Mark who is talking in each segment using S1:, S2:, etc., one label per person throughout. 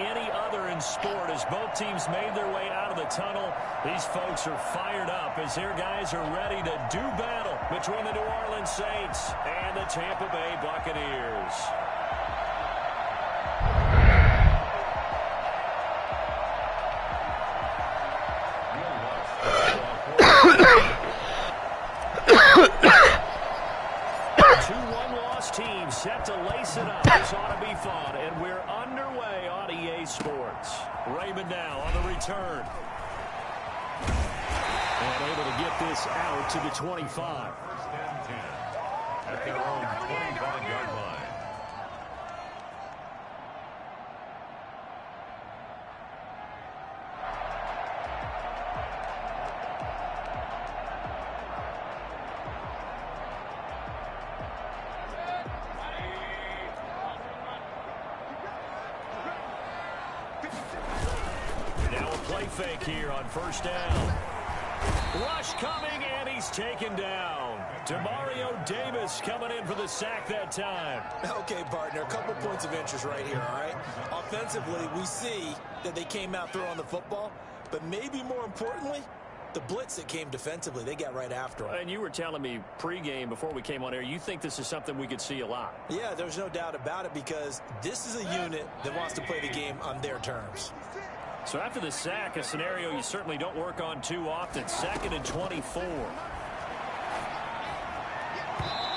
S1: any other in sport. As both teams made their way out of the tunnel, these folks are fired up as their guys are ready to do battle between the New Orleans Saints and the Tampa Bay Buccaneers. Teams set to lace it up. This ought to be fun, and we're underway on EA Sports. Raymond now on the return. And able to get this out to the 25.
S2: First and 10 at their own 25-yard line.
S1: Fake here on first down. Rush coming, and he's taken down. Demario Davis coming in for the sack that time.
S3: Okay, partner, a couple points of interest right here, all right? Offensively, we see that they came out throwing the football, but maybe more importantly, the blitz that came defensively, they got right after him.
S1: And you were telling me pregame before we came on air, you think this is something we could see a lot.
S3: Yeah, there's no doubt about it because this is a unit that wants to play the game on their terms.
S1: So after the sack, a scenario you certainly don't work on too often. 2nd and 24.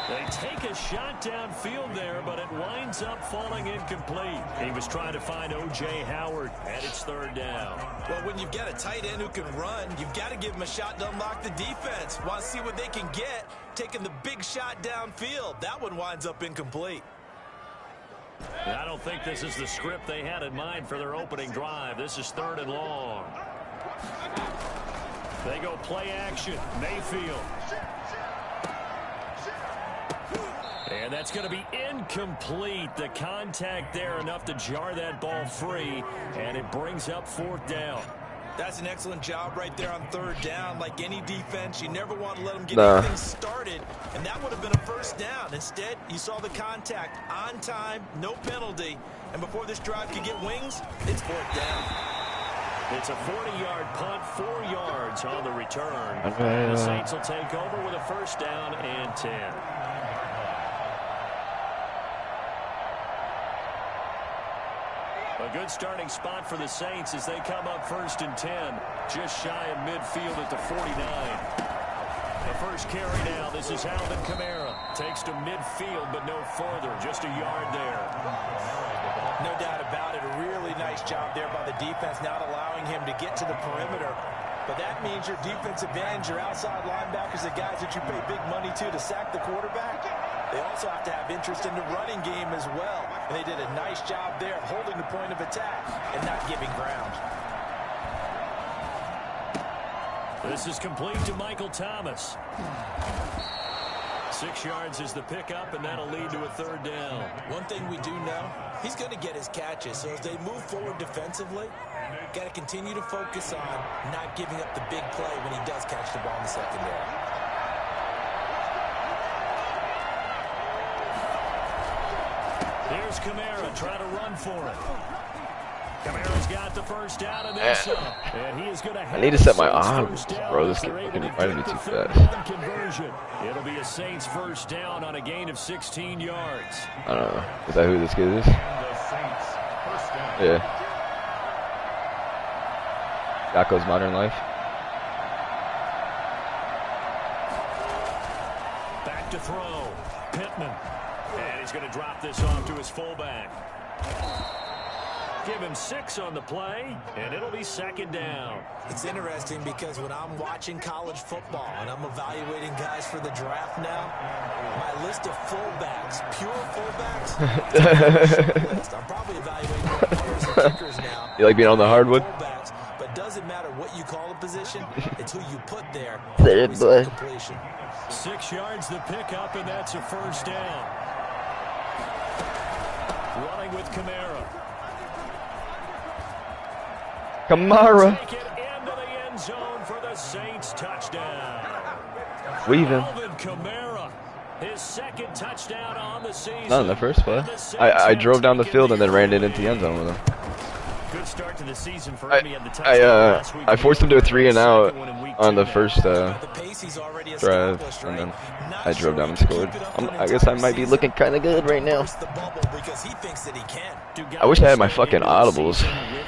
S1: They take a shot downfield there, but it winds up falling incomplete. He was trying to find O.J. Howard, and it's 3rd down.
S3: Well, when you've got a tight end who can run, you've got to give him a shot to unlock the defense. Want to see what they can get, taking the big shot downfield. That one winds up incomplete.
S1: I don't think this is the script they had in mind for their opening drive. This is 3rd and long. They go play action. Mayfield. And that's going to be incomplete. The contact there enough to jar that ball free, and it brings up 4th down.
S3: That's an excellent job right there on 3rd down. Like any defense, you never want to let them get anything started, and that would have been a 1st down. Instead, you saw the contact on time, no penalty, and before this drive could get wings, it's 4th down.
S1: It's a 40-yard punt, 4 yards on the return. The Saints will take over with a 1st down and 10. A good starting spot for the Saints as they come up 1st and 10, just shy of midfield at the 49. The first carry now. This is Alvin Kamara. Takes to midfield, but no further. Just a yard there.
S3: No doubt about it. A really nice job there by the defense, not allowing him to get to the perimeter. But that means your defensive ends, your outside linebackers, the guys that you pay big money to sack the quarterback, they also have to have interest in the running game as well. And they did a nice job there holding the point of attack and not giving ground.
S1: This is complete to Michael Thomas. 6 yards is the pickup, and that'll lead to a 3rd down.
S3: One thing we do know, he's going to get his catches. So as they move forward defensively, got to continue to focus on not giving up the big play when he does catch the ball in the secondary.
S1: Here's Kamara trying to run for it. Kamara's got the 1st down and then some. And he is going to
S4: I need to set my arms, bro. This game fucking invited me too fast.
S1: Conversion. It'll be a Saints 1st down on a gain of 16 yards.
S4: I don't know. Is that who this kid is?
S2: The Saints 1st down.
S4: Yeah. Jocko's Modern Life.
S1: Back to throw. Pittman. And he's going to drop this off to his fullback. Give him 6 on the play, and it'll be 2nd down.
S3: It's interesting because when I'm watching college football and I'm evaluating guys for the draft now, my list of fullbacks, pure fullbacks, I'm probably evaluating more players and kickers now.
S4: You like being on the hardwood?
S3: Fullbacks, but doesn't matter what you call a position, it's who you put there.
S1: 6 yards the pickup, and that's a 1st down. Running with Kamara.
S4: Kamara.
S1: Take it into the end zone for the Saints touchdown.
S4: Weaving.
S1: Alvin Kamara, his 2nd touchdown on the season.
S4: Not in the first play. I drove down the field and then ran it into the end zone with him.
S1: start to the season for him. He had the touchdown last week.
S4: I forced him to a 3 and out on the first
S3: drive,
S4: and then I drove down and scored. I guess I might be looking kind of good right now. I wish I had my fucking audibles. I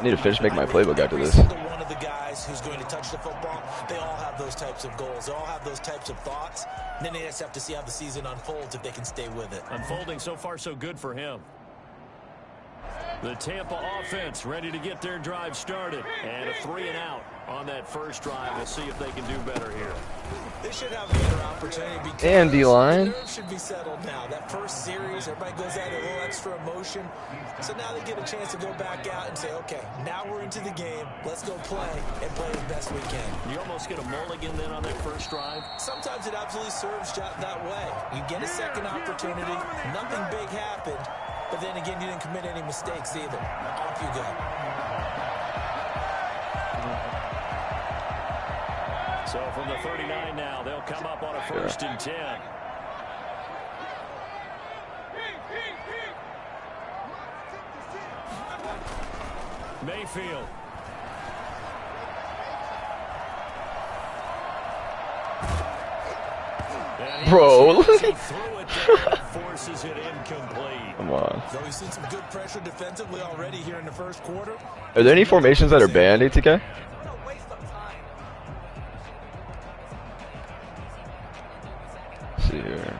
S4: need to finish making my playbook after this.
S3: One of the guys who's going to touch the football, they all have those types of goals. They all have those types of thoughts. And then they just have to see how the season unfolds if they can stay with it.
S1: Unfolding so far so good for him. The Tampa offense ready to get their drive started. And a 3 and out on that first drive. We'll see if they can do better here.
S3: They should have another opportunity because
S4: and D-line.
S3: the nerves should be settled now. That first series, everybody goes out a little extra emotion. So now they get a chance to go back out and say, okay, now we're into the game. Let's go play and play as best we can.
S1: You almost get a mulligan then on that first drive?
S3: Sometimes it absolutely serves that way. You get a second opportunity. Nothing big happened. But then again, you didn't commit any mistakes either. Off you go.
S1: So from the 39 now, they'll come up on a 1st and 10. Mayfield.
S4: Bro, look.
S1: Forces it incomplete.
S4: Come on.
S3: So we've seen some good pressure defensively already here in the first quarter.
S4: Are there any formations that are banned, ATK? Let's see here.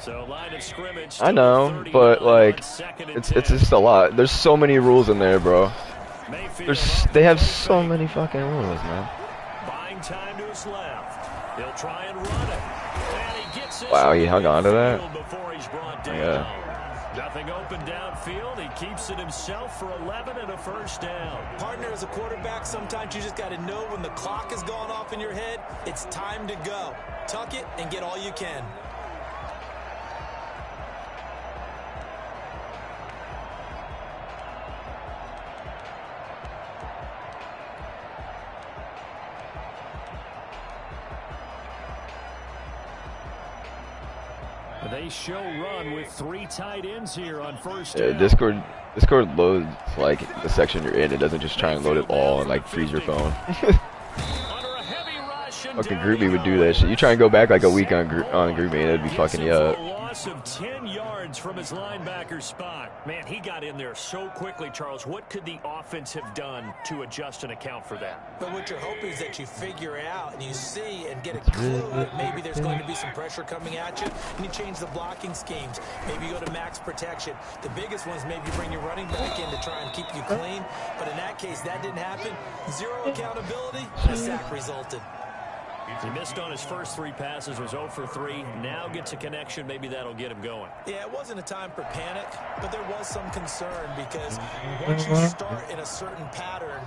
S1: So line of scrimmage.
S4: I know, but like, it's just a lot. There's so many rules in there, bro. They have so many fucking rules, man.
S1: Buying time to his left. He'll try and run it. And he gets
S4: Wow, he hung on to that.
S1: Before he's brought down.
S4: Yeah.
S1: Nothing open downfield. He keeps it himself for 11 and a first down.
S3: Partner, as a quarterback, sometimes you just got to know when the clock has gone off in your head, it's time to go. Tuck it and get all you can.
S1: They show run with 3 tight ends here on first
S4: Yeah,
S1: down.
S4: Discord loads like the section you're in. It doesn't just try and load it all and like freeze your phone.
S1: Under a heavy rush, and
S4: Fucking
S1: down
S4: GroupMe
S1: he
S4: would do that
S1: goes.
S4: shit. You try and go back like a week on GroupMe, it'd be fucking you
S1: A
S4: up.
S1: loss of 10 yards from his linebacker spot. Man, he got in there so quickly, Charles. What could the offense have done to adjust and account for that?
S3: But what you're hoping is that you figure out and you see and get a clue that maybe there's going to be some pressure coming at you, and you change the blocking schemes. Maybe you go to max protection. The biggest one is maybe you bring your running back in to try and keep you clean. But in that case, that didn't happen. Zero accountability, and a sack resulted.
S1: He missed on his first 3 passes, was 0 for 3. Now gets a connection. Maybe that'll get him going.
S3: Yeah, it wasn't a time for panic, but there was some concern because once you start in a certain pattern,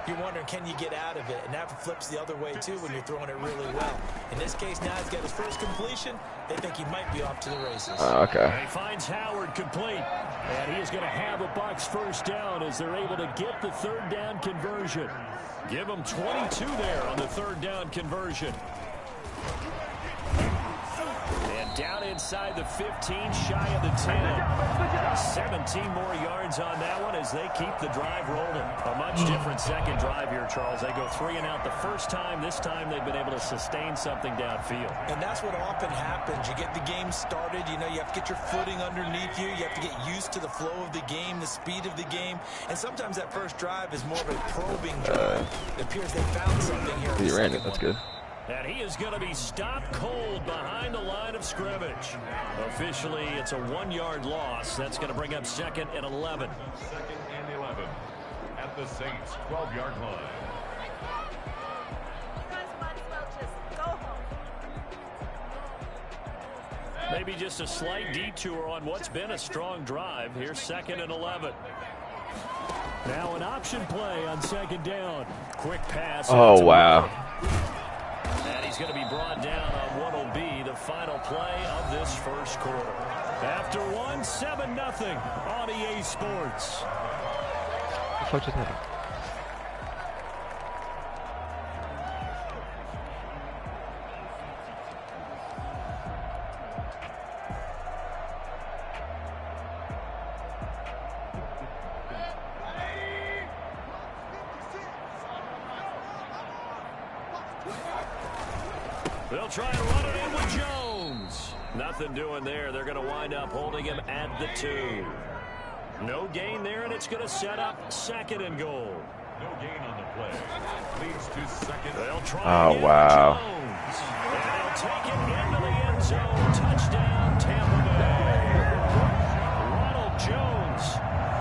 S3: you're wondering, can you get out of it? And that flips the other way, too, when you're throwing it really well. In this case, now he's got his first completion. They think he might be off to the races.
S4: Okay.
S1: He finds Howard complete. And he is going to have a Bucs first down as they're able to get the 3rd down conversion. Give him 22 there on the 3rd down conversion. And down inside the 15, shy of the 10. 17 more yards on that one as they keep the drive rolling. A much different second drive here, Charles. They go 3 and out the first time. This time they've been able to sustain something downfield.
S3: And that's what often happens. You get the game started. You know, you have to get your footing underneath you. You have to get used to the flow of the game, the speed of the game. And sometimes that first drive is more of a probing drive. It appears they found something here.
S4: He ran it. That's good.
S1: And he is going to be stopped cold behind the line of scrimmage. Officially, it's a 1-yard loss. That's going to bring up 2nd and 11.
S2: 2nd and 11 at the Saints' 12-yard line.
S1: Maybe just a slight detour on what's been a strong drive. Here's 2nd and 11. Now an option play on 2nd down. Quick pass.
S4: Oh, wow.
S1: And he's going to be brought down on what will be the final play of this first quarter. After 7-0 on EA Sports.
S4: What the fuck just happened?
S1: They'll try and run it in with Jones. Nothing doing there. They're going to wind up holding him at the 2. No gain there, and it's going to set up 2nd and goal.
S2: No gain on the play. Leads to 2nd.
S1: They'll try
S4: Oh,
S1: again
S4: wow.
S1: with Jones. And they'll take it into the end zone. Touchdown, Tampa Bay. Ronald Jones,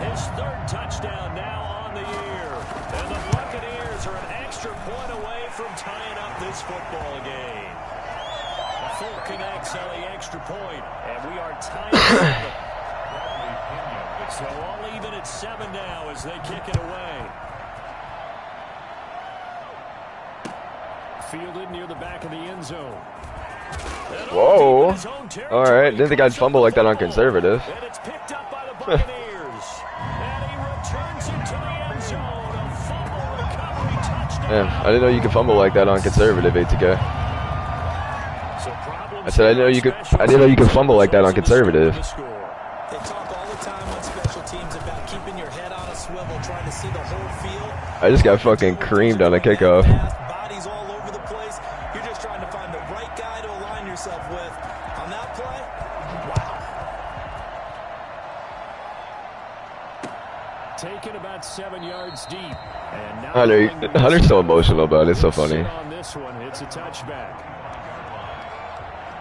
S1: his 3rd touchdown now on the year. And the Buccaneers are an extra point away from tying up this football game. Full connects on the extra point, and we are tied at 7. So all even at 7 now as they kick it away. Fielded near the back of the end zone.
S4: Whoa. All right. Didn't think I'd fumble like that on conservative.
S1: And it's picked up by the Buccaneers. And he returns it to the end zone. A fumble recovery touchdown.
S4: Damn, I didn't know you could fumble like that on conservative, ATK. I said I didn't know you could fumble like that on conservative.
S3: They talk all the time on special teams about keeping your head on a swivel, trying to see the whole field.
S4: I just got fucking creamed on a kickoff.
S3: Bodies all over the place. You're just trying to find the right guy to align yourself with. On that play, wow.
S1: Taken about 7 yards deep. And now
S4: Hunter's so emotional about it. It's so funny.
S1: on this one, it's a touchback.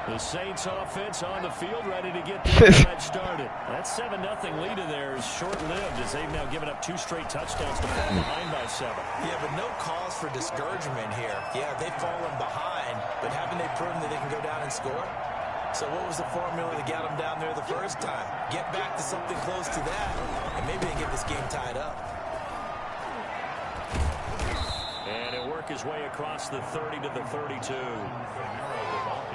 S1: The Saints offense on the field, ready to get the drive started. That 7-0 lead in there is short-lived as they've now given up 2 straight touchdowns to fall behind by 7.
S3: Yeah, but no cause for discouragement here. Yeah, they've fallen behind, but haven't they proven that they can go down and score? So what was the formula that got them down there the first time? Get back to something close to that, and maybe they get this game tied up.
S1: And he'll work his way across the 30 to the 32.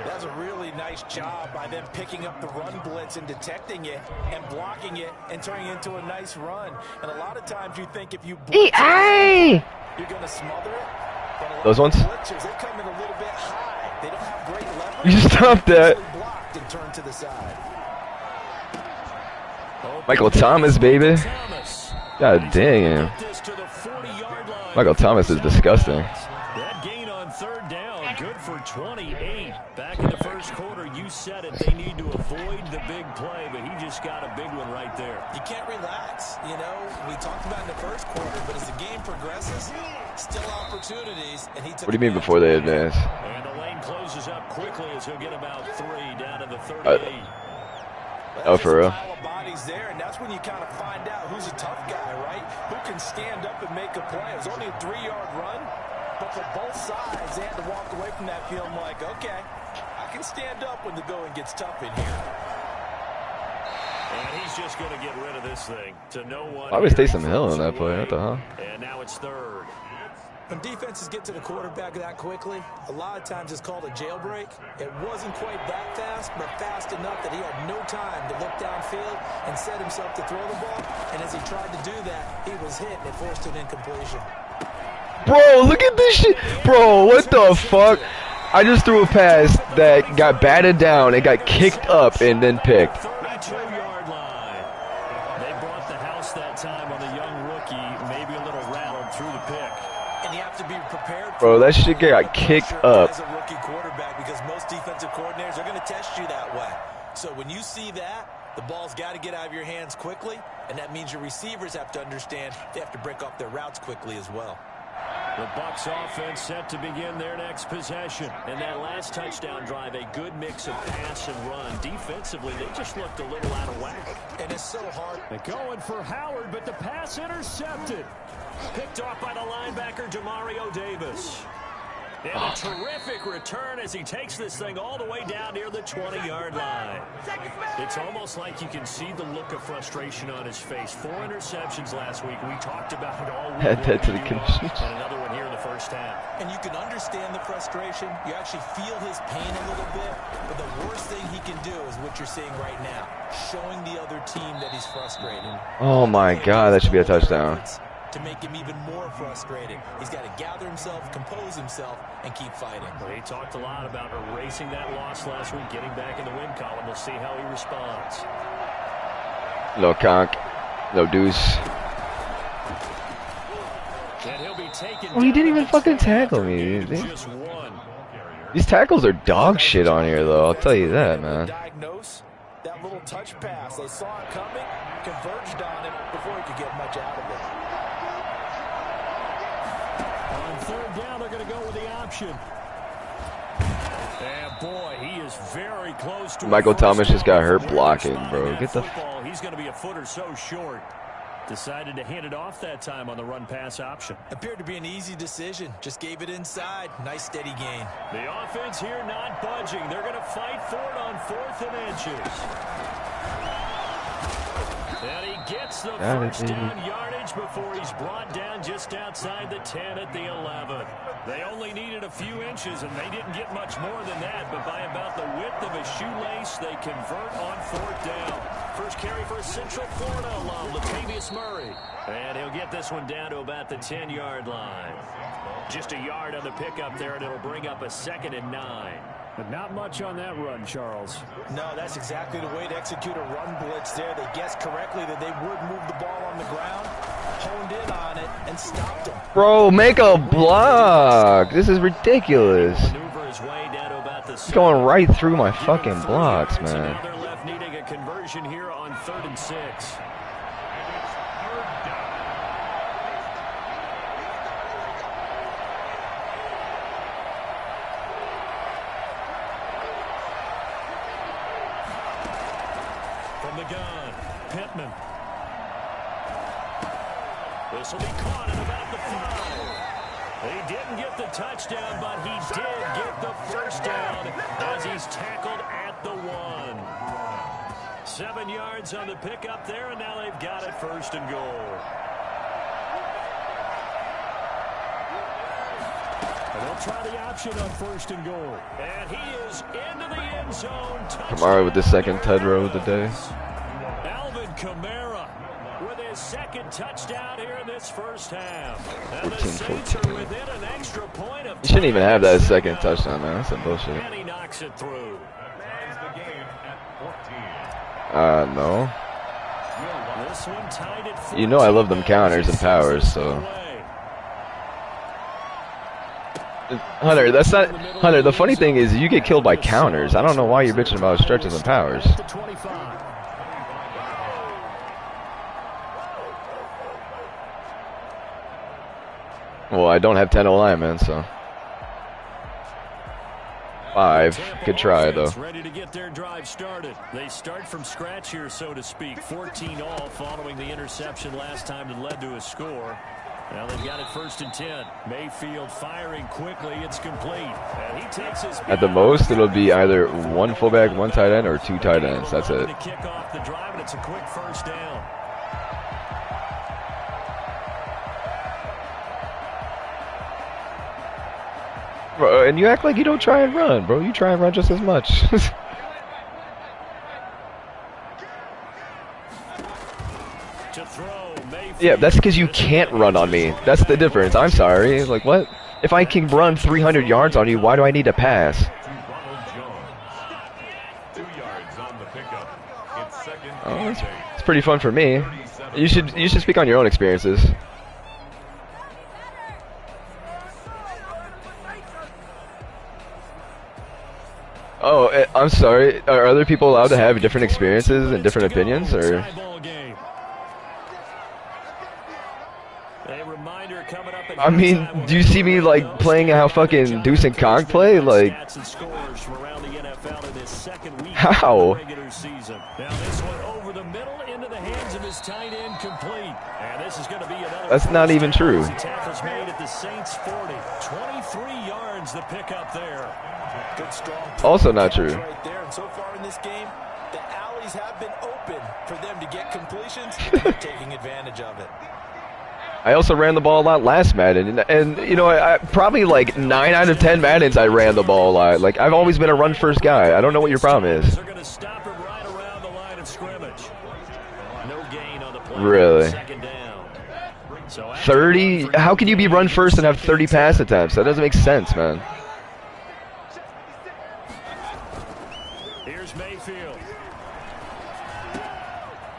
S3: That's a really nice job by them picking up the run blitz and detecting it and blocking it and turning it into a nice run. And a lot of times you think if you blitz it, you're going to smother it. But a lot
S4: Those ones?
S3: of blitzers, they come in a little bit high. They don't have great leverage.
S4: You stop that.
S3: Easily blocked and turned to the side.
S4: Michael Thomas, baby. God dang. Michael Thomas is disgusting.
S1: That gain on 3rd down, good for 28. Back in the first quarter, you said it. They need to avoid the big play, but he just got a big one right there.
S3: You can't relax. You know, we talked about in the first quarter, but as the game progresses, still opportunities. And he took
S4: What do you mean before they advance?
S1: And the lane closes up quickly as he'll get about 3 down to the 38.
S4: Oh, for real?
S3: Pile of bodies there, and that's when you kind of find out who's a tough guy, right? Who can stand up and make a play. It was only a 3-yard run, but for both sides, they had to walk away from that feeling like, okay, I can stand up when the going gets tough in here.
S1: And he's just going to get rid of this thing to no one.
S4: I always Taysom Hill on that play. What the hell?
S1: And now it's 3rd.
S3: When defenses get to the quarterback that quickly, a lot of times it's called a jailbreak. It wasn't quite that fast, but fast enough that he had no time to look downfield and set himself to throw the ball. And as he tried to do that, he was hit and it forced an incompletion.
S4: Bro, look at this shit. Bro, what the fuck? I just threw a pass that got batted down and got kicked up and then picked.
S1: 32-yard line. They brought the house that time on the young rookie, maybe a little rattled through the pick.
S3: And you have to be prepared.
S4: Bro, that shit got kicked up.
S3: As a rookie quarterback, because most defensive coordinators are going to test you that way. So when you see that, the ball's got to get out of your hands quickly, and that means your receivers have to understand they have to break off their routes quickly as well.
S1: The Bucs offense set to begin their next possession. And that last touchdown drive, a good mix of pass and run. Defensively, they just looked a little out of whack.
S3: And it's so hard.
S1: They're going for Howard, but the pass intercepted. Picked off by the linebacker, Demario Davis. And a terrific return as he takes this thing all the way down near the 20-yard line. It's almost like you can see the look of frustration on his face. 4 interceptions last week. We talked about it all week.
S4: Head to the confusion.
S1: And another one here in the first half.
S3: And you can understand the frustration. You actually feel his pain a little bit. But the worst thing he can do is what you're seeing right now. Showing the other team that he's frustrated.
S4: Oh my god, that should be a touchdown.
S3: To make him even more frustrated. He's got to gather himself, compose himself, and keep fighting.
S1: Well, he talked a lot about erasing that loss last week, getting back in the win column. We'll see how he responds.
S4: No conk. No deuce.
S1: And he'll be taken
S4: Oh, he didn't even fucking tackle me.
S1: Just one.
S4: These tackles are dog shit on here, though. I'll tell you that, man.
S3: Diagnose that little touch pass. They saw it coming, converged on it before he could get much out of it.
S1: On third down, they're going to go with the option. And boy, he is very close to
S4: Michael Thomas just got hurt blocking, bro. Get the
S1: football. He's going to be a foot or so short. Decided to hand it off that time on the run-pass option.
S3: Appeared to be an easy decision. Just gave it inside. Nice steady gain.
S1: The offense here not budging. They're going to fight for it on 4th and inches. And he gets the first down yardage before he's brought down just outside the 10 at the 11. They only needed a few inches, and they didn't get much more than that, but by about the width of a shoelace, they convert on 4th down. First carry for a Central Florida alum, Latavius Murray. And he'll get this one down to about the 10-yard line. Just a yard on the pickup there, and it'll bring up a 2nd and 9. But not much on that run, Charles.
S3: No, that's exactly the way to execute a run blitz there. They guessed correctly that they would move the ball on the ground, honed in on it, and stopped them.
S4: Bro, make a block. This is ridiculous. He's going right through my fucking blocks, man.
S1: They're left needing a conversion here on 3rd and 6. From the gun, Pittman. This will be caught at about the 5. He didn't get the touchdown, but he did get the first down as he's tackled at the 1. 7 yards on the pickup there, and now they've got it 1st and goal. And they'll try the option on 1st and goal. And he is into the end zone.
S4: Kamara with the 2nd TED row of the day.
S1: Alvin Kamara with his 2nd touchdown here in this first half. And the
S4: 14,
S1: Saints are within an extra point of
S4: You shouldn't even have that 2nd touchdown, man. That's some bullshit.
S1: And he knocks it through.
S4: No.
S1: This one tied at 14.
S4: You know I love them counters and powers, so. Hunter, that's not Hunter. The funny thing is, you get killed by counters. I don't know why you're bitching about stretches and powers. Well, I don't have 10 linemen, so 5. Good try, though.
S1: Ready to get their drive started. They start from scratch here, so to speak. 14 all following the interception last time that led to a score. Now they've got it 1st and 10. Mayfield firing quickly. It's complete. And he takes his
S4: At the most, it'll be either 1 fullback, 1 tight end, or 2 tight ends. That's it.
S1: To kick off the drive, and it's a quick first down.
S4: Bro, and you act like you don't try and run, bro. You try and run just as much.
S1: To throw, Mayfield.
S4: Yeah, that's because you can't run on me. That's the difference. I'm sorry. Like, what? If I can run 300 yards on you, why do I need to pass?
S2: 2 yards on the pickup. It's 2nd
S4: Oh,
S2: and 8.
S4: it's pretty fun for me. You should speak on your own experiences. Oh, I'm sorry. Are other people allowed to have different experiences and different opinions, or? I mean, do you see me like playing how fucking Deuce and Conk play? Like, how? That's not even true.
S1: Tackles made at the Saints 40. 23 yards the pickup there.
S3: Good strong.
S4: Also not true.
S3: Right there. And so far in this game, the alleys have been open for them to get completions. They're taking advantage of it.
S4: I also ran the ball a lot last Madden, and you know, I probably like 9 out of 10 Maddens I ran the ball a lot. Like, I've always been a run-first guy. I don't know what your problem is.
S1: They're going to stop him right around the line of scrimmage. No gain on the play.
S4: Really? 30?
S1: So
S4: How can you be run first and have 30 pass attempts? That doesn't make sense, man.
S1: Here's Mayfield.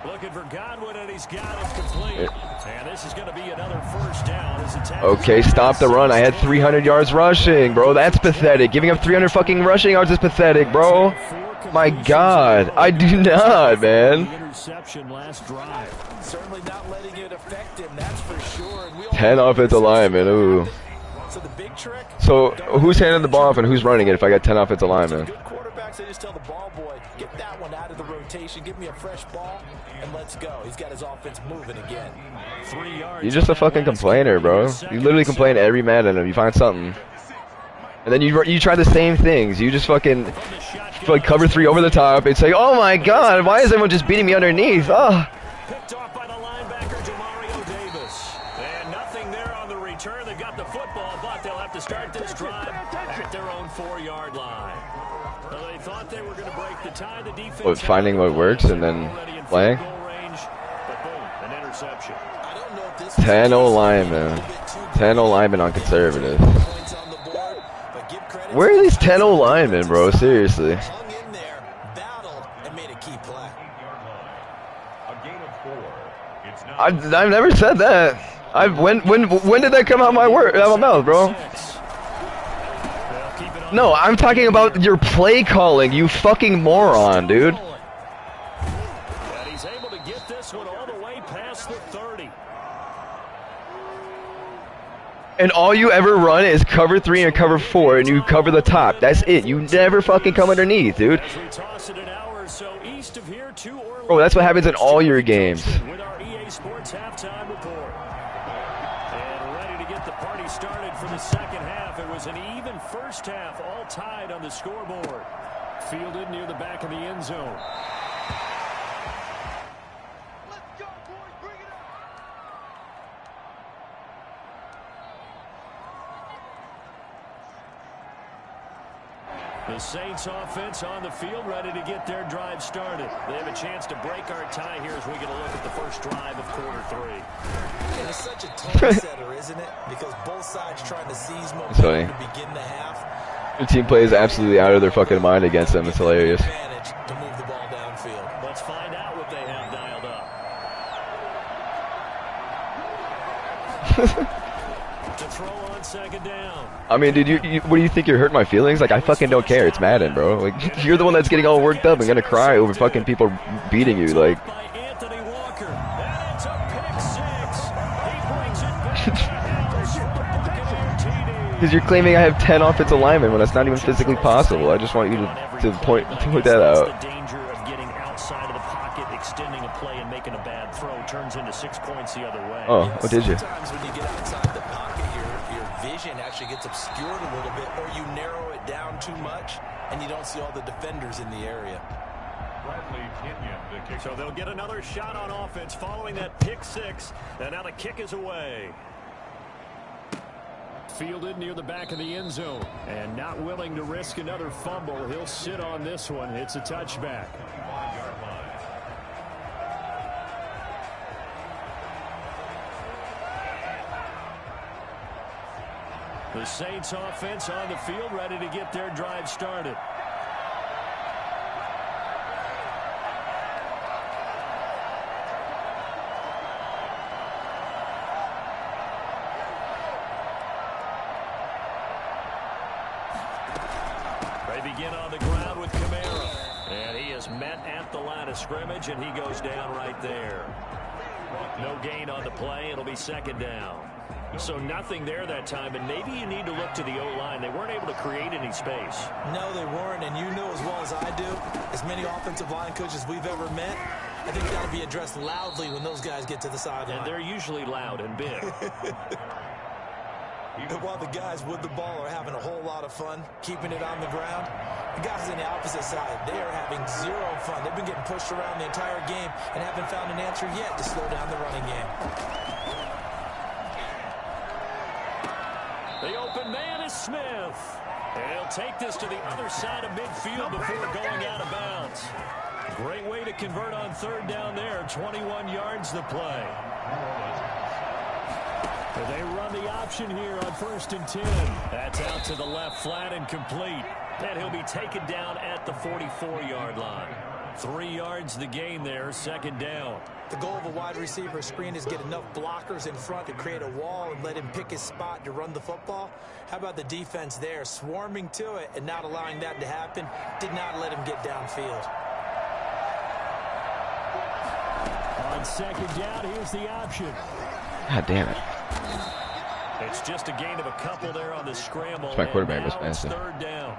S1: Looking for Godwin, and he's got it complete. And this is going to be another first down.
S4: Okay, stop the run. I had 300 yards rushing, bro. That's pathetic. Giving up 300 fucking rushing yards is pathetic, bro. My God, I do not, man.
S1: Interception last drive.
S3: Certainly not letting it affect him, that's for sure. And
S4: 10 offensive linemen, ooh.
S3: So the big trick.
S4: So who's handing the ball off and who's running it if I got 10 offensive linemen?
S3: Good quarterbacks, they just tell the ball boy, get that one out of the rotation, give me a fresh ball, and let's go. He's got his offense moving again.
S1: 3 yards.
S4: You're just a fucking complainer, bro. You literally complain every Madden if you find something. And then you try the same things. You just fucking like cover 3 over the top. It's like, oh my God, why is everyone just beating me underneath? Oh.
S1: Picked off by the linebacker, Demario Davis. And nothing there on the return. They've got the football, but they'll have to start this drive at their own 4-yard line. So they thought they were going to break the tie. The defense.
S4: What, finding what works and then playing?
S1: But boom, an interception.
S4: 10 O-linemen. 10 O-linemen on conservative. Where are these 10 O-linemen, bro? Seriously.
S3: Hung in there, battled, and made a key play.
S4: I've never said that. When did that come out of my mouth, bro? No, I'm talking about your play calling, you fucking moron, dude.
S1: And he's able to get this one all the way past the 30.
S4: And all you ever run is cover 3 and cover 4, and you cover the top. That's it. You never fucking come underneath, dude. Bro, that's what happens in all your games.
S1: With our EA Sports halftime report. And ready to get the party started for the second half. It was an even first half, all tied on the scoreboard. Fielded near the back of the end zone. The Saints offense on the field, ready to get their drive started. They have a chance to break our tie here as we get a look at the first drive of quarter 3.
S3: And it's such a tone setter, isn't it? Because both sides trying to seize momentum to begin the half.
S4: The team plays absolutely out of their fucking mind against them. It's hilarious.
S3: To move the ball downfield.
S1: Let's find out what they have dialed up. To throw on second down.
S4: I mean, dude, what do you think? You're hurting my feelings? Like, I fucking don't care. It's Madden, bro. Like, you're the one that's getting all worked up and gonna cry over fucking people beating you. Like, because you're claiming I have 10 offensive linemen when that's not even physically possible. I just want you to point that out.
S1: The danger of getting outside of the pocket, extending a play, and making a bad throw turns into 6 points the other way.
S4: Oh, what did you?
S3: Sometimes when you get outside the pocket, your vision actually gets obscured a little bit, or you narrow it down too much, and you don't see all the defenders in the area.
S1: So they'll get another shot on offense following that pick 6, and now the kick is away. Fielded near the back of the end zone, and not willing to risk another fumble. He'll sit on this one. It's a touchback. The Saints offense on the field, ready to get their drive started. They begin on the ground with Kamara, and he is met at the line of scrimmage, and he goes down right there. No gain on the play. It'll be second down. So nothing there that time, and maybe you need to look to the O-line. They weren't able to create any space.
S3: No, they weren't, and you know as well as I do, as many offensive line coaches we've ever met, I think got to be addressed loudly when those guys get to the sideline.
S1: And they're usually loud and big.
S3: And while the guys with the ball are having a whole lot of fun, keeping it on the ground, the guys on the opposite side, they are having zero fun. They've been getting pushed around the entire game and haven't found an answer yet to slow down the running game.
S1: The open man is Smith. And he'll take this to the other side of midfield before going out of bounds. Great way to convert on third down there. 21 yards the play. And they run the option here on 1st and 10. That's out to the left flat and complete. And he'll be taken down at the 44-yard line. 3 yards the gain there, second down.
S3: The goal of a wide receiver screen is get enough blockers in front to create a wall and let him pick his spot to run the football. How about the defense there, swarming to it and not allowing that to happen? Did not let him get downfield.
S1: On second down, here's the option.
S4: God damn it.
S1: It's just a gain of a couple there on the scramble.
S4: It's my quarterback was massive.
S1: Third down.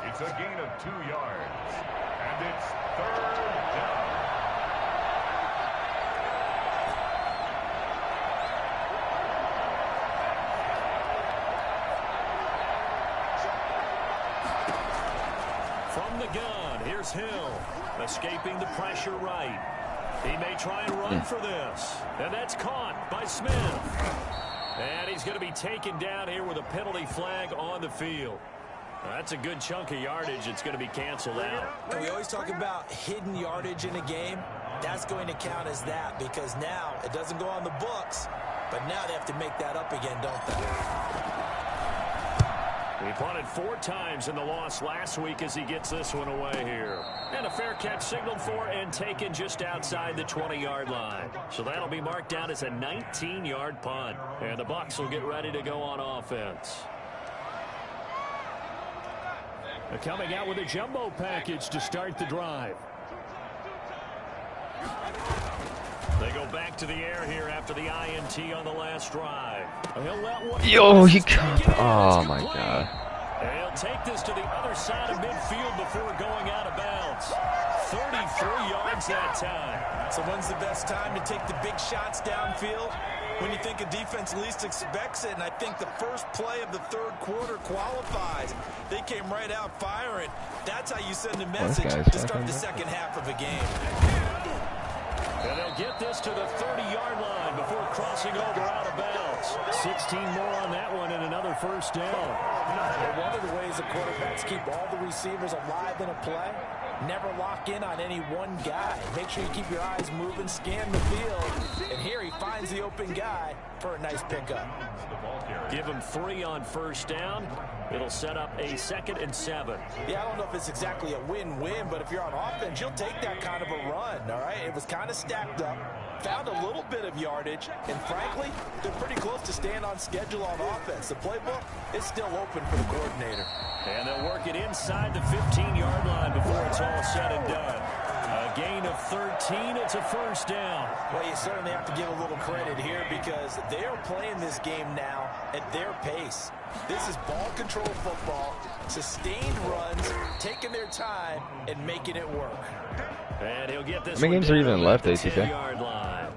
S2: It's a gain of 2 yards. And it's third down.
S1: From the gun, here's Hill. Escaping the pressure right. He may try and run for this. And that's caught by Smith. And he's going to be taken down here with a penalty flag on the field. That's a good chunk of yardage. It's going to be canceled out.
S3: And we always talk about hidden yardage in a game. That's going to count as that because now it doesn't go on the books, but now they have to make that up again, don't they?
S1: He punted 4 times in the loss last week as he gets this one away here. And a fair catch signaled for and taken just outside the 20-yard line. So that'll be marked down as a 19-yard punt. And the Bucs will get ready to go on offense. They're coming out with a jumbo package to start the drive. They go back to the air here after the INT on the last drive.
S4: Yo, he cut. Oh my god.
S1: And he'll take this to the other side of midfield before going out of bounds. 33 yards that time.
S3: So when's the best time to take the big shots downfield? When you think a defense least expects it, and I think the first play of the third quarter qualifies. They came right out firing. That's how you send a message to start the second half of a game.
S1: And they'll get this to the 30-yard line before crossing over out of bounds. 16 more on that one and another first down.
S3: Well, one of the ways the quarterbacks keep all the receivers alive in a play, never lock in on any one guy. Make sure you keep your eyes moving, scan the field. And here he finds the open guy for a nice pickup.
S1: Give him 3 on first down. It'll set up a 2nd and 7.
S3: Yeah, I don't know if it's exactly a win-win, but if you're on offense, you'll take that kind of a run, all right? It was kind of stacked up, found a little bit of yardage, and frankly, they're pretty close to staying on schedule on offense. The playbook is still open for the coordinator.
S1: And they'll work it inside the 15-yard line before it's all said and done. A gain of 13, it's a first down.
S3: Well, you certainly have to give a little credit here because they are playing this game now at their pace. This is ball control football, sustained runs, taking their time, and making it work.
S1: And he'll get this.
S4: How many games are even left, ATK?
S1: 10-yard line.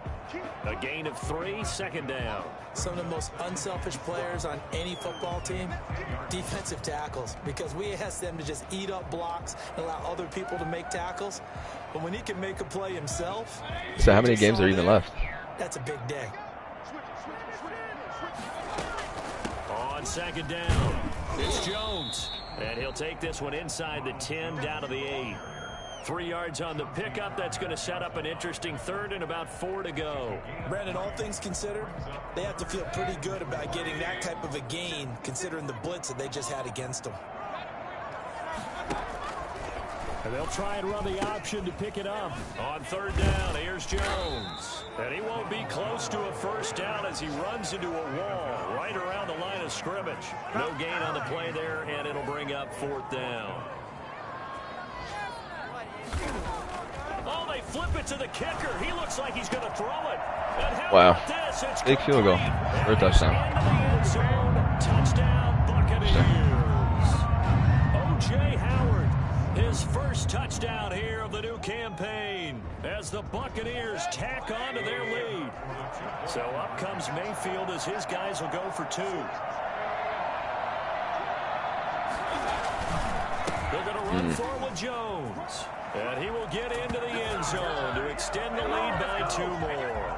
S1: A gain of 3, second down.
S3: Some of the most unselfish players on any football team, defensive tackles, because we ask them to just eat up blocks and allow other people to make tackles. But when he can make a play himself.
S4: So how many games are even left?
S3: That's a big day.
S1: On second down, it's Jones. And he'll take this one inside the 10 down to the 8. 3 yards on the pickup. That's going to set up an interesting 3rd and about 4 to go.
S3: Brandon, all things considered, they have to feel pretty good about getting that type of a gain considering the blitz that they just had against them.
S1: And they'll try and run the option to pick it up. On 3rd down, here's Jones. And he won't be close to a first down as he runs into a wall right around the line of scrimmage. No gain on the play there, and it'll bring up 4th down. Oh, they flip it to the kicker. He looks like he's going to throw it.
S4: Wow. Big field goal. For a touchdown.
S1: Touchdown, Buccaneers. O.J. Howard, his first touchdown here of the new campaign as the Buccaneers tack on to their lead. So up comes Mayfield as his guys will go for 2. They're going to run for it with Jones. And he will get into the end zone to extend the lead by 2 more.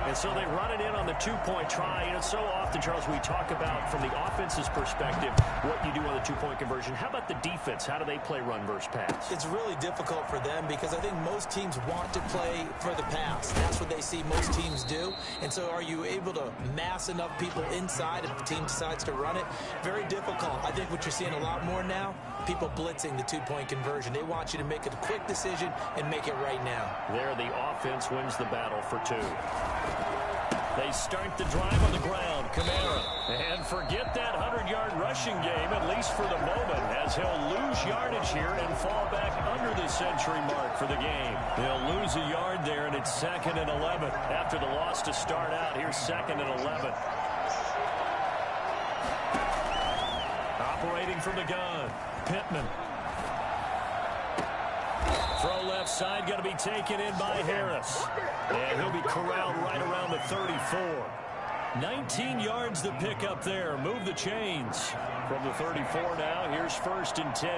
S1: And so they run it in on the two-point try. You know, so often, Charles, we talk about from the offense's perspective what you do on the two-point conversion. How about the defense? How do they play run versus pass?
S3: It's really difficult for them because I think most teams want to play for the pass. That's what they see most teams do. And so are you able to mass enough people inside if the team decides to run it? Very difficult. I think what you're seeing a lot more now, people blitzing the two-point conversion. They want you to make a quick decision and make it right now.
S1: There, the offense wins the battle for two. They start the drive on the ground. Kamara. And forget that 100-yard rushing game, at least for the moment, as he'll lose yardage here and fall back under the century mark for the game. He'll lose a yard there, and it's 2nd and 11. After the loss to start out, here's 2nd and 11. Operating from the gun. Pittman. Throw left side, going to be taken in by Harris. And he'll be corralled right around the 34. 19 yards to pick up there. Move the chains. From the 34 now, here's 1st and 10.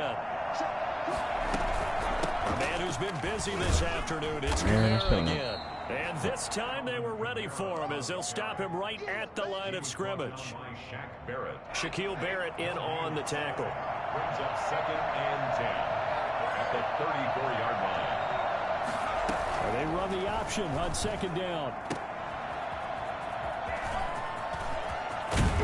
S1: A man who's been busy this afternoon, it's Kamara again. And this time they were ready for him as they'll stop him right at the line of scrimmage. Shaquille Barrett in on the tackle.
S2: Brings up 2nd and 10 at the 34-yard line.
S1: And they run the option on 2nd down.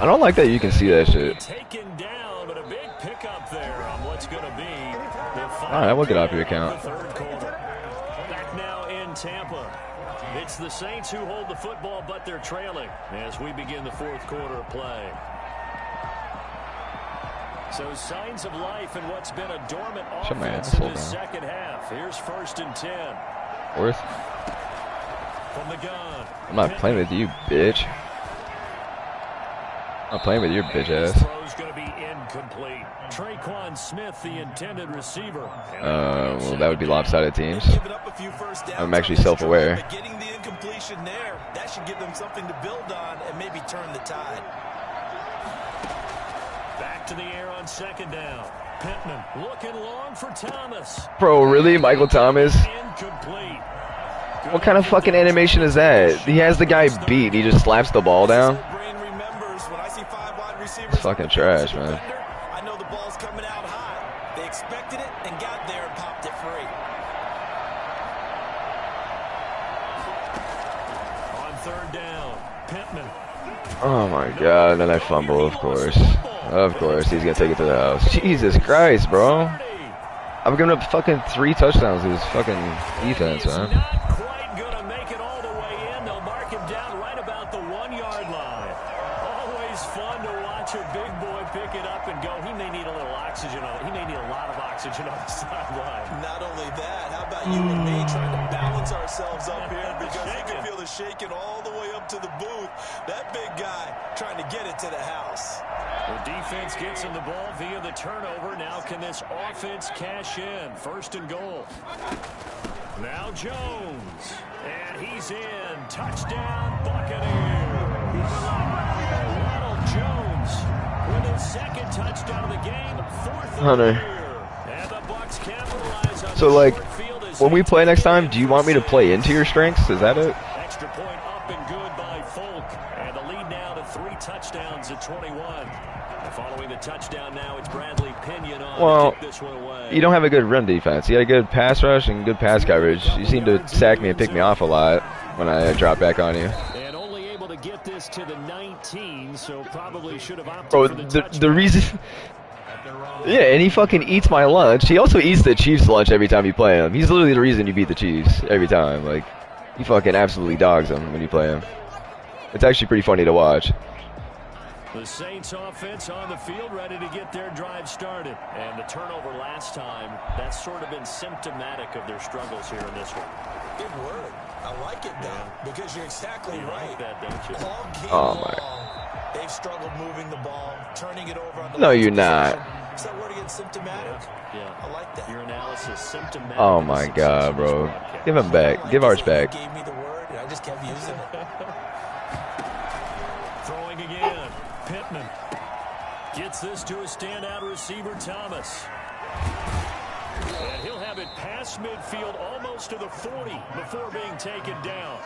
S4: I don't like that you can see that shit.
S1: Taken down, but a big pickup there on what's going to be the
S4: All right, we'll get off your account.
S1: third quarter. Back now in Tampa. It's the Saints who hold the football, but they're trailing as we begin the 4th quarter of play. So signs of life in what's been a dormant offense in this second half. Here's 1st and 10.
S4: 4th.
S1: From the gun.
S4: I'm not playing with you, bitch. I'm not playing with your bitch ass.
S1: Throw's going to be incomplete. Traquan Smith, the intended receiver.
S4: Well, that would be lopsided teams. I'm actually self-aware.
S3: Getting the incompletion there, that should give them something to build on and maybe turn the tide.
S1: Back to the air on 2nd down. Pittman looking long for Thomas.
S4: Bro, really? Michael Thomas?
S1: Incomplete.
S4: What kind of fucking animation is that? He has the guy beat. He just slaps the ball down. It's fucking trash, man.
S3: I know the ball's coming out high. They expected it and got there and popped it free.
S1: On 3rd down, Pittman.
S4: Oh my god, and then I fumble, of course. Of course, he's gonna take it to the house. Jesus Christ, bro. I'm giving up fucking 3 touchdowns to his fucking defense, man.
S1: Not quite gonna make it all the way in. They'll mark him down right about the 1-yard line. Always fun to watch a big boy pick it up and go. He may need a little oxygen on it. He may need a lot of oxygen on the sideline.
S3: Not only that, how about you and me trying to balance ourselves up here because you can feel the shaking all the way up to the booth. That big guy trying to get it to the house.
S1: The defense gets him the ball via the turnover. Now can this offense cash in? 1st and goal. Now Jones. And he's in. Touchdown, Buccaneers. Ronald Jones with his 2nd touchdown of the game. 4th
S4: Hunter.
S1: and the Bucs capitalize on
S4: So, like, when we play next time, do you want me to play into your strengths? Is that it?
S1: Extra point up and good by Folk. And the lead now to 3 touchdowns at 21. Following the touchdown now, it's Bradley Pinion on to kick this one away.
S4: You don't have a good run defense. You got a good pass rush and good pass coverage. You seem to sack me and pick me off a lot when I drop back on you.
S1: And only able to get this to the 19, so probably should have opted
S4: Bro,
S1: for the touchdown.
S4: the reason... Yeah, and he fucking eats my lunch. He also eats the Chiefs' lunch every time you play him. He's literally the reason you beat the Chiefs every time. Like, he fucking absolutely dogs them when you play him. It's actually pretty funny to watch.
S1: The Saints offense on the field, ready to get their drive started. And the turnover last time, that's sort of been symptomatic of their struggles here in this one.
S3: Good word. I like it now because you're exactly right.
S1: Like that, don't you?
S3: All game
S4: long,
S3: they've struggled moving the ball, turning it over on the
S4: No, you're not.
S3: Is that word again, symptomatic?
S1: Yeah.
S3: I like that.
S1: Your analysis, symptomatic.
S4: Oh my god, bro. Give him back. Give Arch back.
S3: He gave me the word, and I just kept using it.
S1: Throwing again. Pittman gets this to a standout receiver, Thomas. And he'll have it past midfield almost to the 40 before being taken down.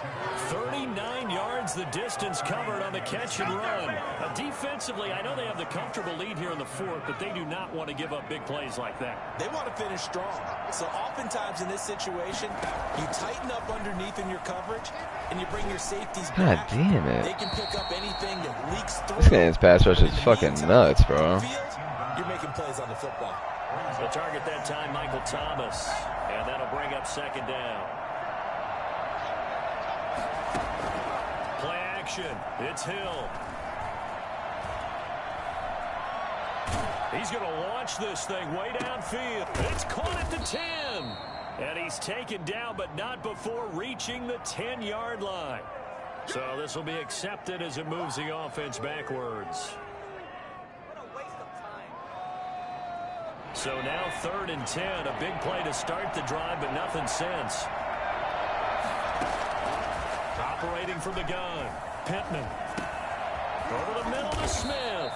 S1: 39 yards the distance covered on the catch and run. Defensively, I know they have the comfortable lead here in the fourth, but they do not want to give up big plays like that.
S3: They want to finish strong. So oftentimes in this situation, you tighten up underneath in your coverage, and you bring your safeties back.
S4: God damn it.
S3: They can pick up anything that leaks through.
S4: This guy's pass rush is fucking nuts, bro.
S3: You're making plays on the football.
S1: The target that time, Michael Thomas. And that'll bring up second down. Play action. It's Hill. He's going to launch this thing way downfield. It's caught at the 10. And he's taken down, but not before reaching the 10-yard line. So this will be accepted as it moves the offense backwards. So now 3rd and 10. A big play to start the drive, but nothing since. Operating from the gun. Pittman. Over the middle to Smith.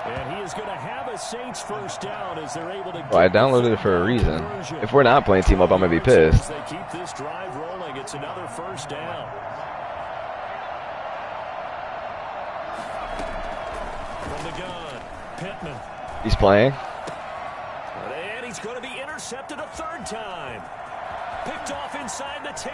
S1: And he is going to have a Saints first down as they're able to.
S4: Well, I downloaded it for a reason. If we're not playing team up, I'm going to be pissed.
S1: They keep this drive rolling. It's another first down. From the gun. Pittman.
S4: He's playing.
S1: And he's going to be intercepted a 3rd time. Picked off inside the 10.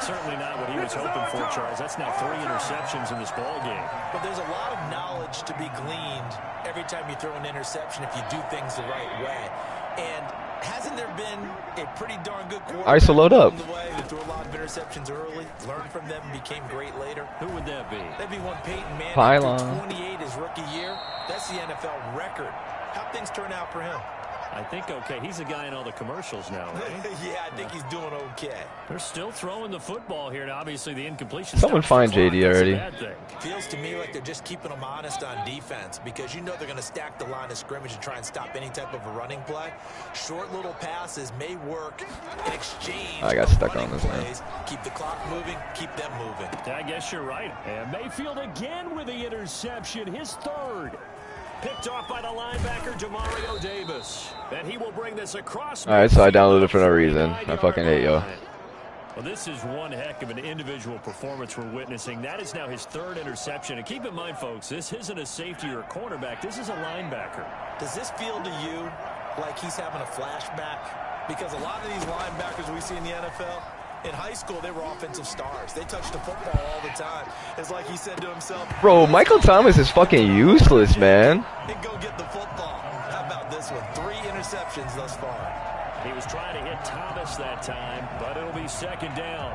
S1: Certainly not what he was hoping for, Charles. That's now 3 interceptions in this ball game.
S3: But there's a lot of knowledge to be gleaned every time you throw an interception if you do things the right way. And hasn't there been a pretty darn good quarterback
S4: ISO load up.
S3: along the way who threw a lot of interceptions early, learned from them, and became great later?
S1: Who would that be?
S3: That'd be one Peyton Manning.
S4: Pylon.
S3: 28 his rookie year. That's the NFL record. How'd things turn out for him?
S1: I think okay. He's the guy in all the commercials now, right?
S3: Yeah, I think he's doing okay.
S1: They're still throwing the football here, and obviously the incompletion.
S4: Someone find JD already.
S3: Feels to me like they're just keeping them honest on defense because you know they're going to stack the line of scrimmage and try and stop any type of a running play. Short little passes may work in exchange.
S4: I got stuck on this, man.
S3: Keep the clock moving, keep them moving.
S1: I guess you're right. And Mayfield again with the interception, his 3rd. Picked off by the linebacker, Demario Davis. And he will bring this across.
S4: All right, so I downloaded it for no reason. I fucking hate yo.
S1: Well, this is one heck of an individual performance we're witnessing. That is now his 3rd interception. And keep in mind, folks, this isn't a safety or a cornerback. This is a linebacker.
S3: Does this feel to you like he's having a flashback? Because a lot of these linebackers we see in the NFL, in high school, they were offensive stars. They touched the football all the time. It's like he said to himself,
S4: Bro, Michael Thomas is fucking useless, man.
S3: And go get the football. How about this one? 3 interceptions thus far.
S1: He was trying to hit Thomas that time, but it'll be 2nd down.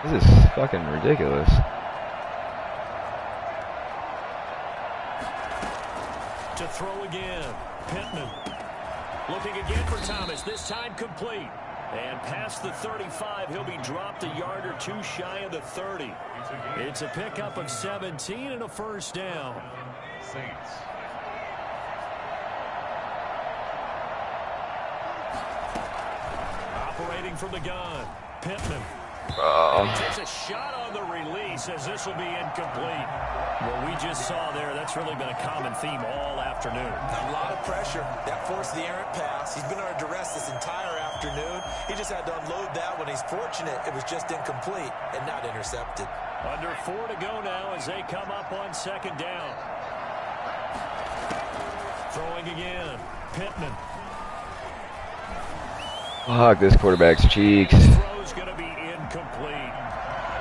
S4: This is fucking ridiculous.
S1: To throw again. Pittman. Looking again for Thomas, this time complete. And past the 35, he'll be dropped a yard or 2 shy of the 30. It's a pickup of 17 and a first down.
S2: Saints.
S1: Operating from the gun, Pittman. Takes a shot on the release as this will be incomplete. What we just saw there, that's really been a common theme all afternoon.
S3: A lot of pressure. That forced the errant pass. He's been under duress this entire afternoon. He just had to unload that one. He's fortunate it was just incomplete and not intercepted.
S1: Under 4 to go now as they come up on 2nd down. Throwing again, Pittman.
S4: Fuck, this quarterback's cheeks.
S1: Throw's going to be incomplete.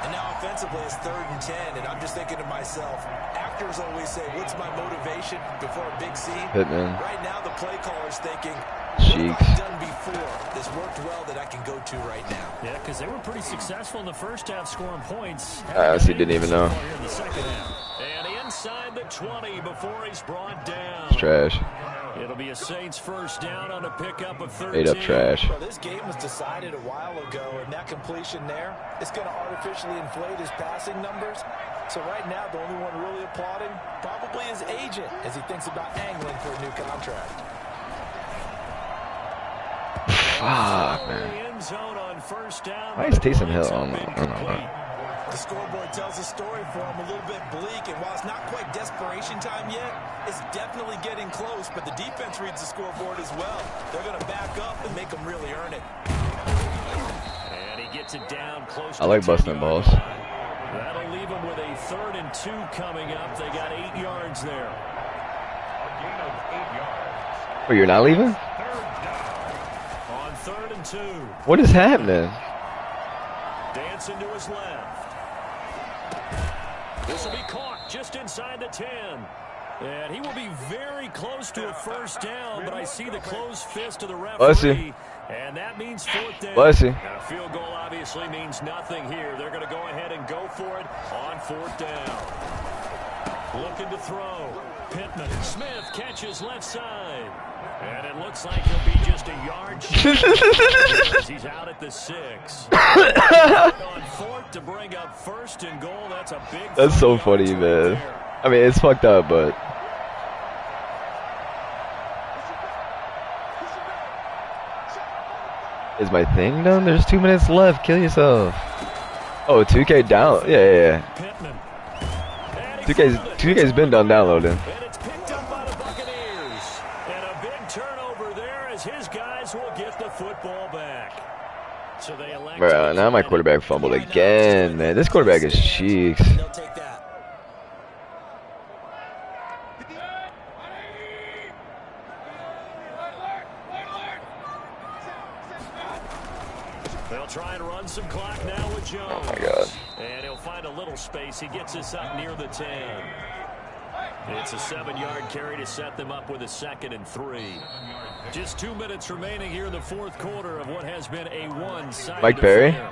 S3: And now offensively it's 3rd and 10, and I'm just thinking to myself, actors always say, what's my motivation before a big scene?
S4: Pittman.
S3: Right now the play caller's thinking,
S4: Cheeks.
S3: what have I done before? This worked well that I can go to right now.
S1: Yeah, because they were pretty successful in the first half scoring points.
S4: He didn't even know.
S1: In the second half. And inside the 20 before he's brought down.
S4: It's trash.
S1: It'll be a Saints first down on a pickup of 13.
S4: Ate up trash.
S3: Well, this game was decided a while ago, and that completion there is going to artificially inflate his passing numbers. So right now, the only one really applauding probably his agent as he thinks about angling for a new contract.
S4: Fuck, man. Why is Taysom Hill on? I don't know.
S3: The scoreboard tells a story for him, a little bit bleak, and while it's not quite desperation time yet, it's definitely getting close, but the defense reads the scoreboard as well. They're going to back up and make them really earn it.
S1: And he gets it down close.
S4: I like busting balls.
S1: That'll leave them with a 3rd and 2 coming up. They got 8 yards there.
S2: A gain of 8 yards.
S4: Wait, you're not leaving?
S1: On 3rd and 2.
S4: What is happening?
S1: Dancing to his left. This will be caught just inside the 10. And he will be very close to a first down, but I see the closed fist of the referee. And that means 4th down.
S4: Bless you.
S1: Now, a field goal obviously means nothing here. They're going to go ahead and go for it on 4th down. Looking to throw. Pittman. Smith catches left side. And it looks like he'll be just a yard short. He's out at the 6. On 4th to bring up 1st and goal. That's a big.
S4: That's so funny, man. I mean, it's fucked up, but. Is my thing done? There's 2 minutes left. Kill yourself. Oh, 2K down. Yeah. 2K's been done downloading.
S1: And it's picked up by the Buccaneers. And a big turnover there as his guys will get the football back. So they elect.
S4: Bro, now my quarterback fumbled again, man. This quarterback is cheeks.
S3: They'll take that.
S1: They'll try and run some clock now with Jones.
S4: Oh my God.
S1: And he'll find a little space. He gets us up near the 10. It's a 7-yard carry to set them up with a 2nd and 3. Just 2 minutes remaining here in the 4th quarter of what has been a one-sided
S4: Mike Perry?
S1: affair.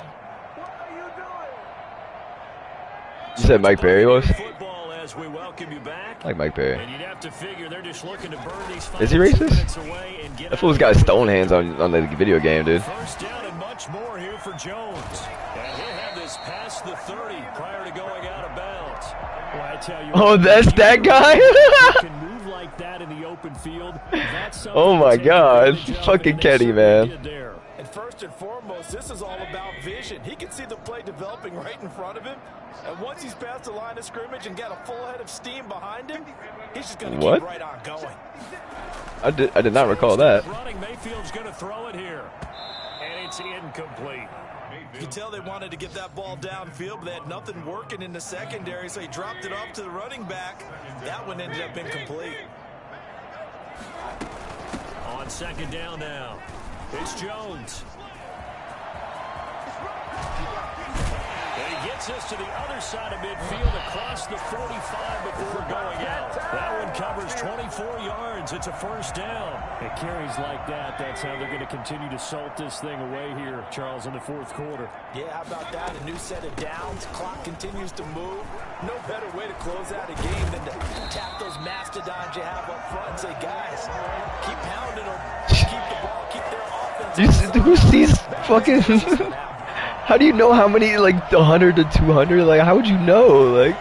S4: You said Mike Perry was?
S1: Football as we welcome you back.
S4: I like Mike Perry.
S1: And you'd have to figure they're just looking to burn these.
S4: Is he racist? That fool's got stone hands on the video game, dude.
S1: First down and much more here for Jones. And he'll have this past the 30 prior to going out of bounds. Well, I tell you,
S4: Oh, that's that guy?
S1: can move like that in the open field. That's
S4: Oh my God. Fucking Kenny, man.
S3: And first and foremost, this is all about vision. He can see the play developing right in front of him. And once he's past the line of scrimmage and got a full head of steam behind him, he's just going to keep right on going.
S4: I did not recall that.
S1: Running, Mayfield's going to throw it here. And it's incomplete.
S3: You can tell they wanted to get that ball downfield, but they had nothing working in the secondary, so he dropped it off to the running back. That one ended up incomplete.
S1: On 2nd down now, it's Jones. And he gets us to the other side of midfield across the 45 before going out. That one covers 24 yards. It's a first down. It carries like that. That's how they're going to continue to salt this thing away here, Charles, in the 4th quarter.
S3: Yeah, how about that? A new set of downs. Clock continues to move. No better way to close out a game than to tap those mastodons you have up front and say, guys, keep pounding them. Keep the ball. Keep their offense.
S4: Who sees fucking... How do you know how many, like, 100 to 200? Like, how would you know? Like...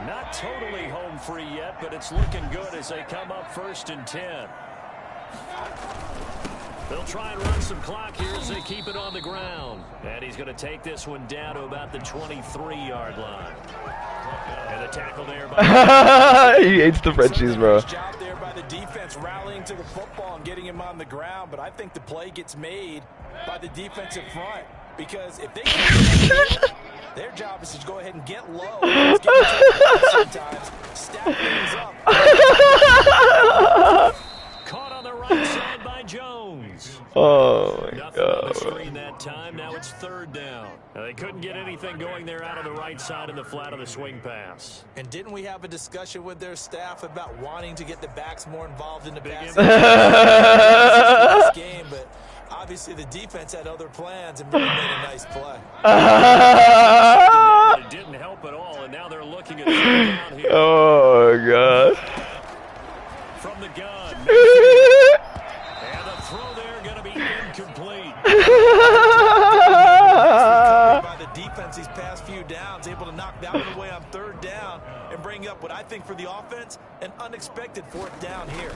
S1: Not totally home free yet, but it's looking good as they come up 1st and 10. They'll try and run some clock here as they keep it on the ground. And he's going to take this one down to about the 23-yard line. And the tackle there by...
S4: He hates the Frenchies, bro.
S3: Job there by the defense rallying to the football and getting him on the ground, but I think the play gets made by the defensive front, because if they can their job is to go ahead and get low. Let's get sometimes stack things up.
S1: Caught on the right side by Jones.
S4: Oh my
S1: Nothing on the
S4: God.
S1: screen that time. Now it's 3rd down. Now they couldn't get anything going there out of the right side in the flat of the swing pass.
S3: And didn't we have a discussion with their staff about wanting to get the backs more involved in the pass game? But obviously the defense had other plans and really made a nice play.
S1: It didn't help at all, and now they're looking at 3rd down here.
S4: Oh God.
S1: From the gun. And the throw there going to be incomplete.
S3: By the defense these past few downs, able to knock that one away on 3rd down and bring up what I think for the offense, an unexpected 4th down here.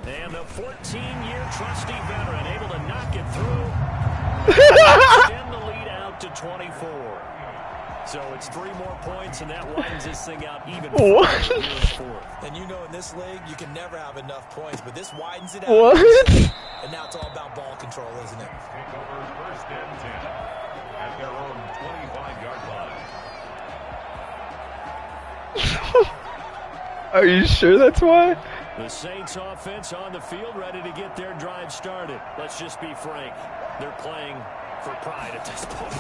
S1: And the 14-year trusty veteran able to knock it through. Extend the lead out to 24. So it's 3 more points, and that widens this thing out even further.
S3: And you know in this league, you can never have enough points, but this widens it out.
S4: What?
S3: And now it's all about ball control, isn't it?
S2: Take over first and 10 at their own 25-yard line.
S4: Are you sure that's why?
S1: The Saints offense on the field ready to get their drive started. Let's just be frank. They're playing for pride at this point.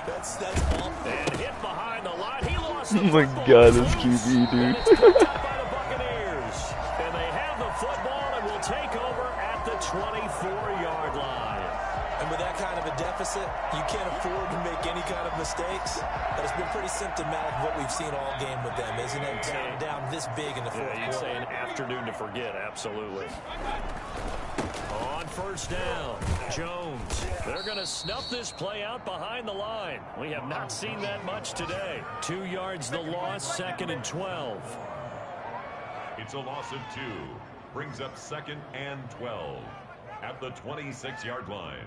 S3: that's all.
S1: And hit behind the line. He lost the
S4: Oh my
S1: football.
S4: God, this QB, dude.
S1: And it's picked up by the Buccaneers. And they have the football and will take over at the 24-yard line.
S3: And with that kind of a deficit, you can't afford to make any kind of mistakes. But it's been pretty symptomatic of what we've seen all game with them, isn't it? Down this big in the fourth quarter.
S1: You'd say an afternoon to forget, absolutely. On first down, Jones. They're going to snuff this play out behind the line. We have not seen that much today. 2 yards the loss, 2nd and 12.
S2: It's a loss of 2. Brings up 2nd and 12 at the 26-yard line.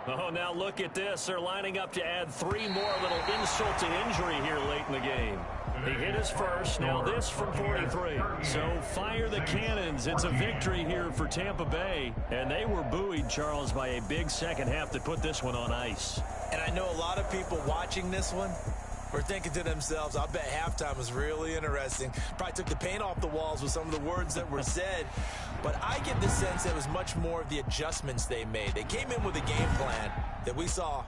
S1: Oh, now look at this. They're lining up to add 3 more, a little insult to injury here late in the game. He hit his first. Now this from 43. So fire the cannons. It's a victory here for Tampa Bay. And they were buoyed, Charles, by a big second half that put this one on ice.
S3: And I know a lot of people watching this one were thinking to themselves, I bet halftime was really interesting. Probably took the paint off the walls with some of the words that were said. But I get the sense it was much more of the adjustments they made. They came in with a game plan that we saw